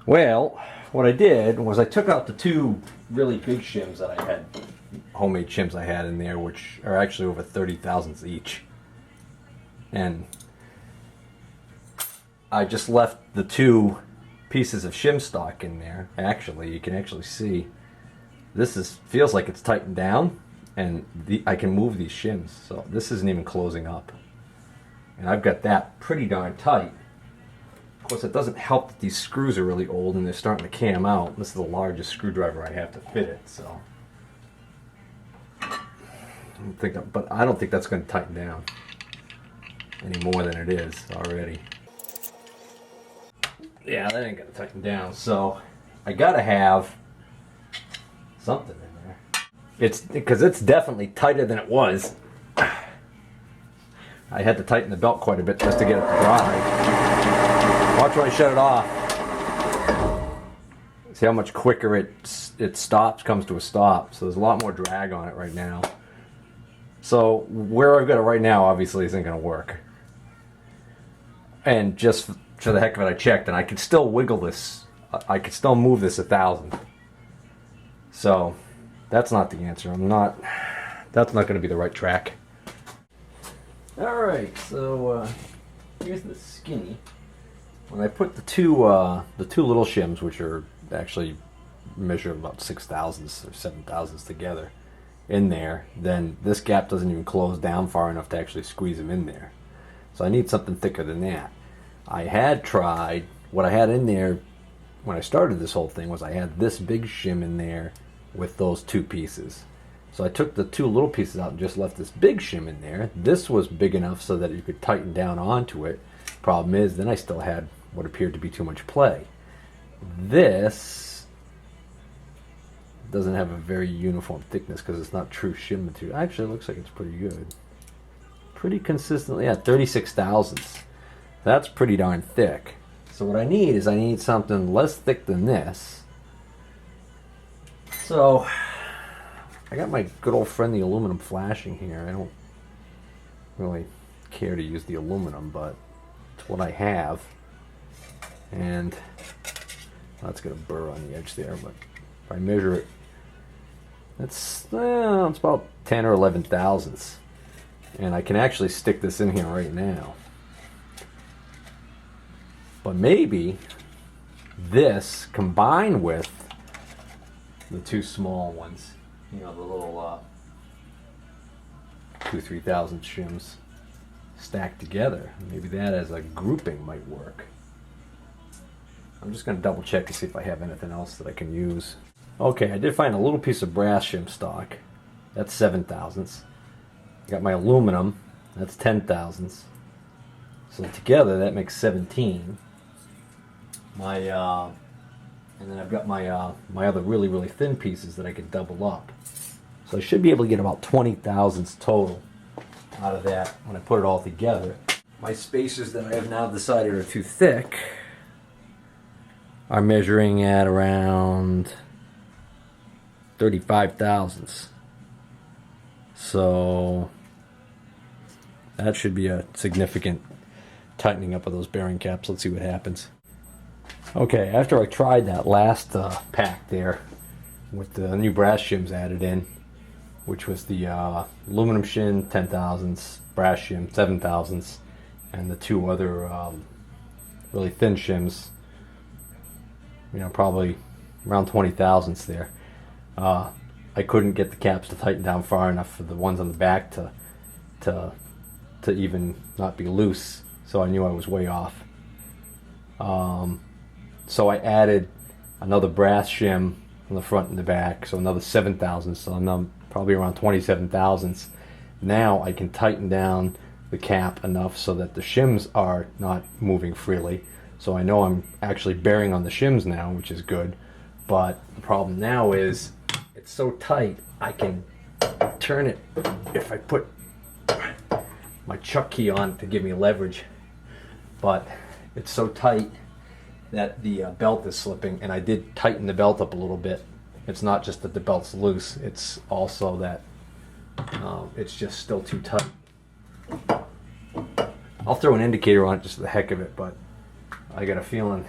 Well, what I did was I took out the two really big shims that I had, homemade shims I had in there, which are actually over 30 thousandths each. And I just left the two pieces of shim stock in there. Actually, you can actually see this feels like it's tightened down, and I can move these shims, so this isn't even closing up. And I've got that pretty darn tight. Of course, it doesn't help that these screws are really old and they're starting to cam out. This is the largest screwdriver I have to fit it, so but I don't think that's going to tighten down any more than it is already. Yeah, that ain't going to tighten down, so I got to have something in there. It's because it's definitely tighter than it was. I had to tighten the belt quite a bit just to get it to dry. Watch when I shut it off. See how much quicker it stops, comes to a stop. So there's a lot more drag on it right now. So where I've got it right now obviously isn't going to work. And just for the heck of it, I checked, and I could still wiggle this. I could still move this 1,000. So that's not the answer. That's not going to be the right track. Alright, so here's the skinny. When I put the two little shims, which are actually measure about 6 thousandths or 7 thousandths together, in there, then this gap doesn't even close down far enough to actually squeeze them in there. So I need something thicker than that. I had tried, what I had in there when I started this whole thing was I had this big shim in there with those two pieces. So I took the two little pieces out and just left this big shim in there. This was big enough so that you could tighten down onto it. Problem is, then I still had what appeared to be too much play. This doesn't have a very uniform thickness because it's not true shim material. Actually, it looks like it's pretty good. Pretty consistently, yeah, 36 thousandths. That's pretty darn thick. So what I need something less thick than this. So I got my good old friend the aluminum flashing here. I don't really care to use the aluminum, but it's what I have. And that's going to burr on the edge there, but if I measure it, it's about 10 or 11 thousandths. And I can actually stick this in here right now. But maybe this combined with the two small ones, you know, the little 2-3 thousandths shims stacked together, maybe that as a grouping might work. I'm just going to double check to see if I have anything else that I can use. Okay, I did find a little piece of brass shim stock. That's 7 thousandths. I got my aluminum. That's 10 thousandths. So together that makes 17. And then I've got my my other really thin pieces that I can double up. So I should be able to get about 20 thousandths total out of that when I put it all together. My spacers that I have now decided are too thick are measuring at around 35 thousandths. So that should be a significant tightening up of those bearing caps. Let's see what happens. Okay, after I tried that last pack there with the new brass shims added in, which was the aluminum shim 10 thousandths, brass shim 7 thousandths, and the two other really thin shims, you know, probably around 20 thousandths there. I couldn't get the caps to tighten down far enough for the ones on the back to even not be loose, so I knew I was way off. So I added another brass shim on the front and the back, so another 7 thousandths, so I'm probably around 27 thousandths. Now I can tighten down the cap enough so that the shims are not moving freely. So I know I'm actually bearing on the shims now, which is good. But the problem now is it's so tight I can turn it if I put my chuck key on to give me leverage. But it's so tight that the belt is slipping, and I did tighten the belt up a little bit. It's not just that the belt's loose, it's also that it's just still too tight. I'll throw an indicator on it just for the heck of it, but I got a feeling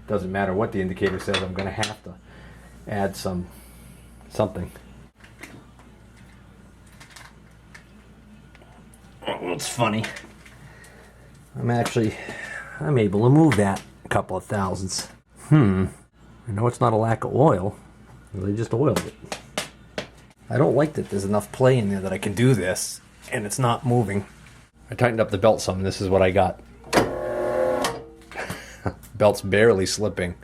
doesn't matter what the indicator says, I'm going to have to add something. Oh, it's funny. I'm able to move that a couple of thousandths. I know it's not a lack of oil. They just oiled it. I don't like that there's enough play in there that I can do this, and it's not moving. I tightened up the belt some, and this is what I got. Belt's barely slipping,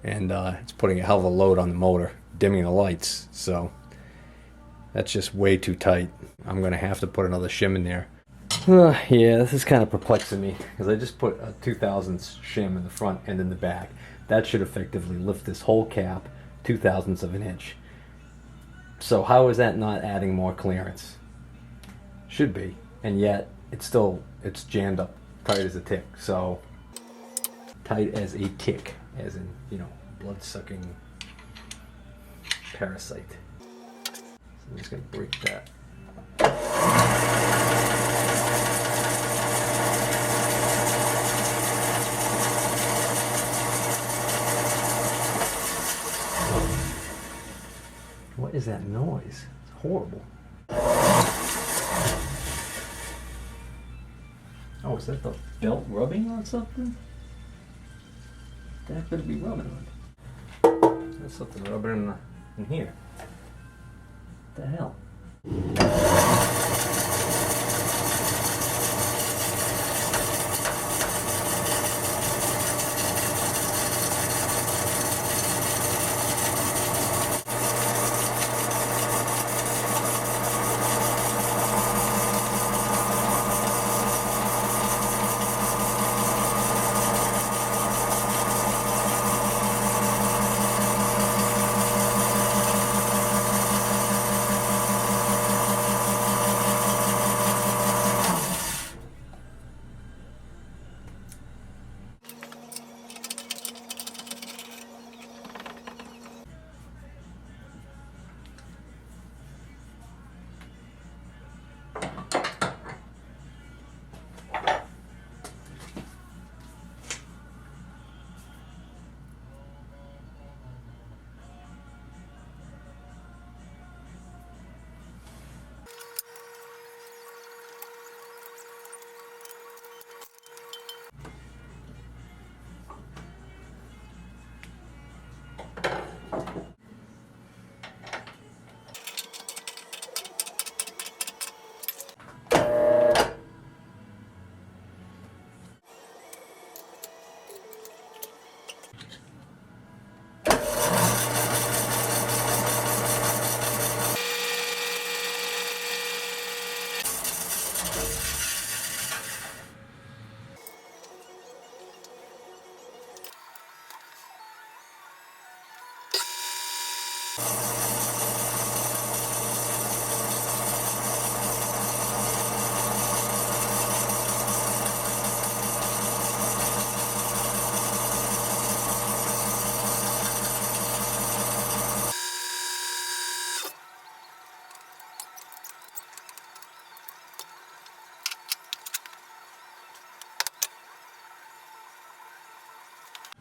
and it's putting a hell of a load on the motor, dimming the lights, so that's just way too tight. I'm going to have to put another shim in there. Yeah, this is kind of perplexing me, because I just put a 2/1000 shim in the front and in the back. That should effectively lift this whole cap 2/1000 of an inch. So how is that not adding more clearance? Should be, and yet it's jammed up tight as a tick. So tight as a tick, as in, you know, blood-sucking parasite. So I'm just gonna break that. What is that noise? It's horrible. Oh, is that the belt rubbing on something? That could be rubbing on. There's something rubbing in here. What the hell?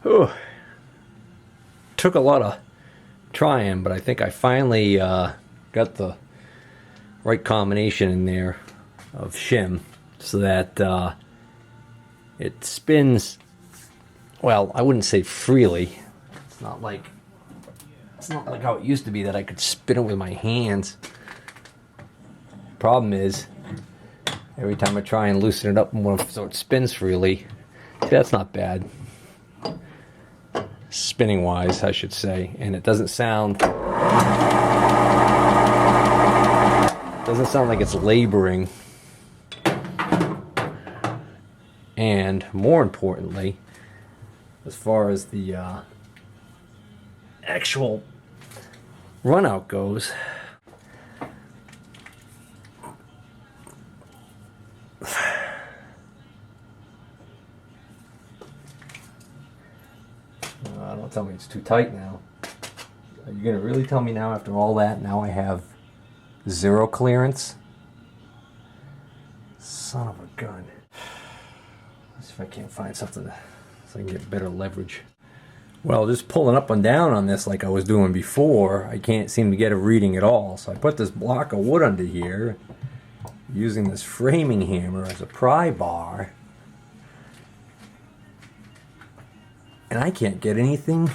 Whew. Took a lot of trying, but I think I finally got the right combination in there of shim so that it spins, well, I wouldn't say freely. It's not like how it used to be that I could spin it with my hands. Problem is, every time I try and loosen it up more so it spins freely, see, that's not bad. Spinning wise, I should say, and it doesn't sound like it's laboring. And more importantly, as far as the actual run out goes, don't tell me it's too tight now. Are you gonna really tell me now, after all that, now I have zero clearance? Son of a gun. Let's see if I can't find something so I can get better leverage. Well, just pulling up and down on this like I was doing before, I can't seem to get a reading at all. So I put this block of wood under here, using this framing hammer as a pry bar. And I can't get anything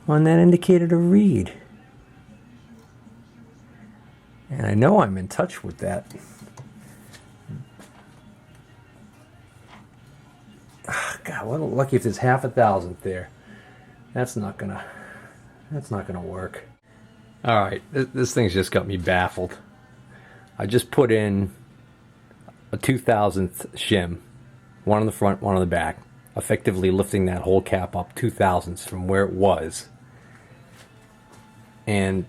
on that indicator to read. And I know I'm in touch with that. God, what lucky if there's half a thousandth there. That's not gonna work. All right, this thing's just got me baffled. I just put in a 2,000th shim, one on the front, one on the back, effectively lifting that whole cap up 2,000ths from where it was. And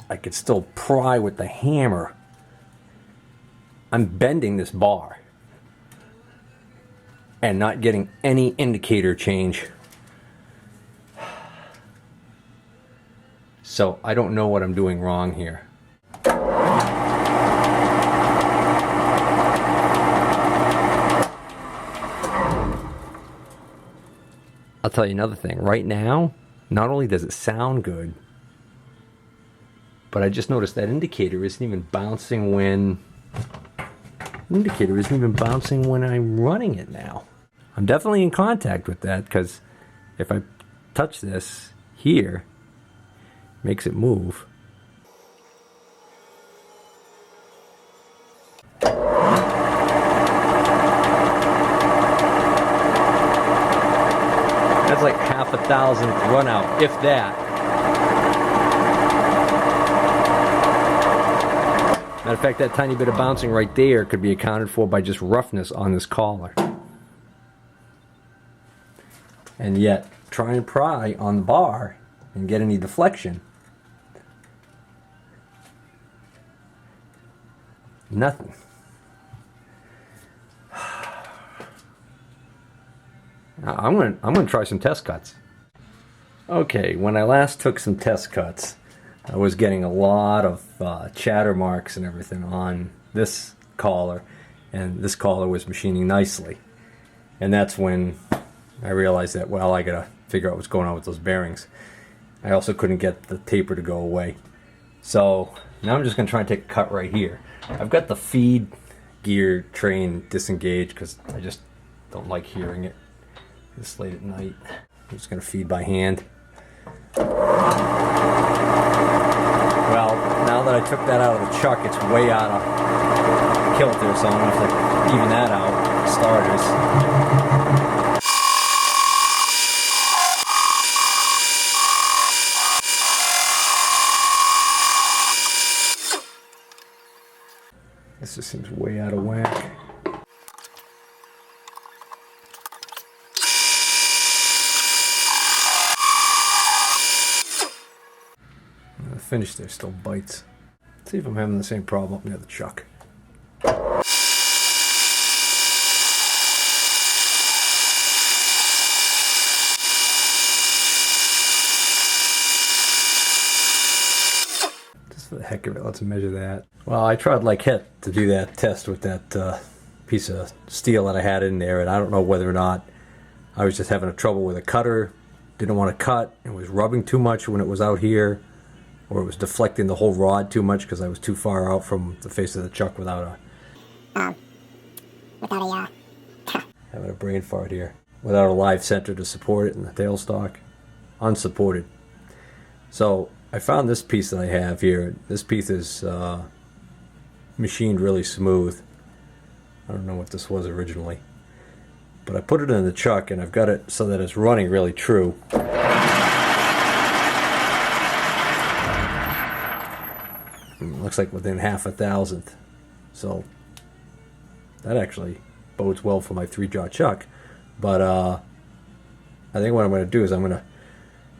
I could still pry with the hammer. I'm bending this bar and not getting any indicator change. So I don't know what I'm doing wrong here. I'll tell you another thing. Right now, not only does it sound good, but I just noticed that indicator isn't even bouncing when I'm running it now. I'm definitely in contact with that, because if I touch this here, it makes it move. That's like half a thousandth run out, if that. Matter of fact, that tiny bit of bouncing right there could be accounted for by just roughness on this collar. And yet, try and pry on the bar and get any deflection. Nothing. I'm gonna try some test cuts. Okay, when I last took some test cuts, I was getting a lot of chatter marks and everything on this collar, and this collar was machining nicely. And that's when I realized that, well, I gotta figure out what's going on with those bearings. I also couldn't get the taper to go away. So now I'm just gonna try and take a cut right here. I've got the feed gear train disengaged because I just don't like hearing it this late at night. I'm just gonna feed by hand. Well, now that I took that out of the chuck, it's way out of kilter, so I'm gonna have to even that out for starters. This just seems way out of whack. The finish there still bites. Let's see if I'm having the same problem up near the chuck. Just for the heck of it, let's measure that. Well, I tried like heck to do that test with that piece of steel that I had in there, and I don't know whether or not I was just having a trouble with a cutter, didn't want to cut, it was rubbing too much when it was out here, or it was deflecting the whole rod too much because I was too far out from the face of the chuck without having a brain fart here, without a live center to support it in the tailstock, unsupported. So I found this piece that I have here. This piece is machined really smooth. I don't know what this was originally, but I put it in the chuck and I've got it so that it's running really true. Looks like within half a thousandth. So that actually bodes well for my 3-jaw chuck. But I think what I'm going to do is I'm going to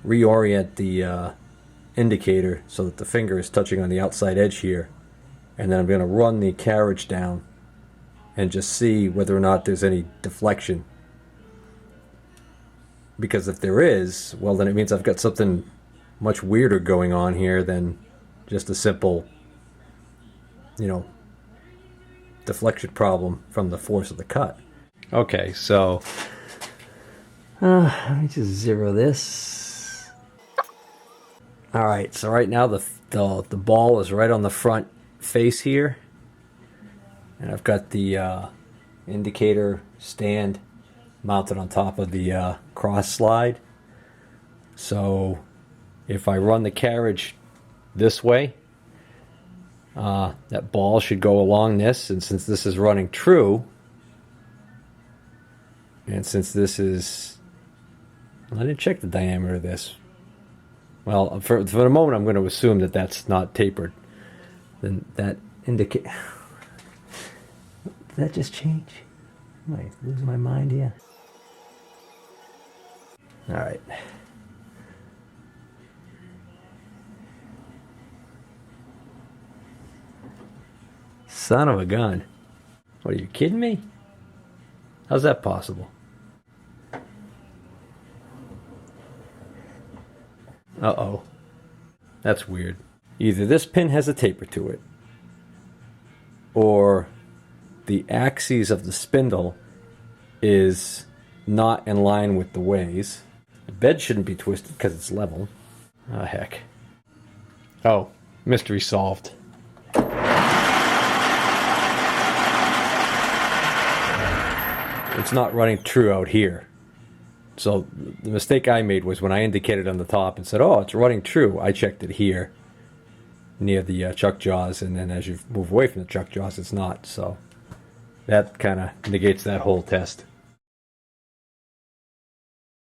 reorient the indicator so that the finger is touching on the outside edge here, and then I'm going to run the carriage down and just see whether or not there's any deflection. Because if there is, well, then it means I've got something much weirder going on here than just a simple, you know, deflection problem from the force of the cut. Okay, so Let me just zero this. All right, so right now the ball is right on the front face here, and I've got the indicator stand mounted on top of the cross slide. So if I run the carriage this way, that ball should go along this, and since this is running true, and since this is, I didn't check the diameter of this. Well, for the moment, I'm going to assume that that's not tapered. Then that indicate. Did that just change? Am I losing my mind here? All right. Son of a gun. What, are you kidding me? How's that possible? Uh-oh. That's weird. Either this pin has a taper to it, or the axis of the spindle is not in line with the ways. The bed shouldn't be twisted because it's level. Oh, heck. Oh, mystery solved. It's not running true out here. So the mistake I made was when I indicated on the top and said, oh, it's running true, I checked it here near the chuck jaws, and then as you move away from the chuck jaws, it's not. So that kind of negates that whole test.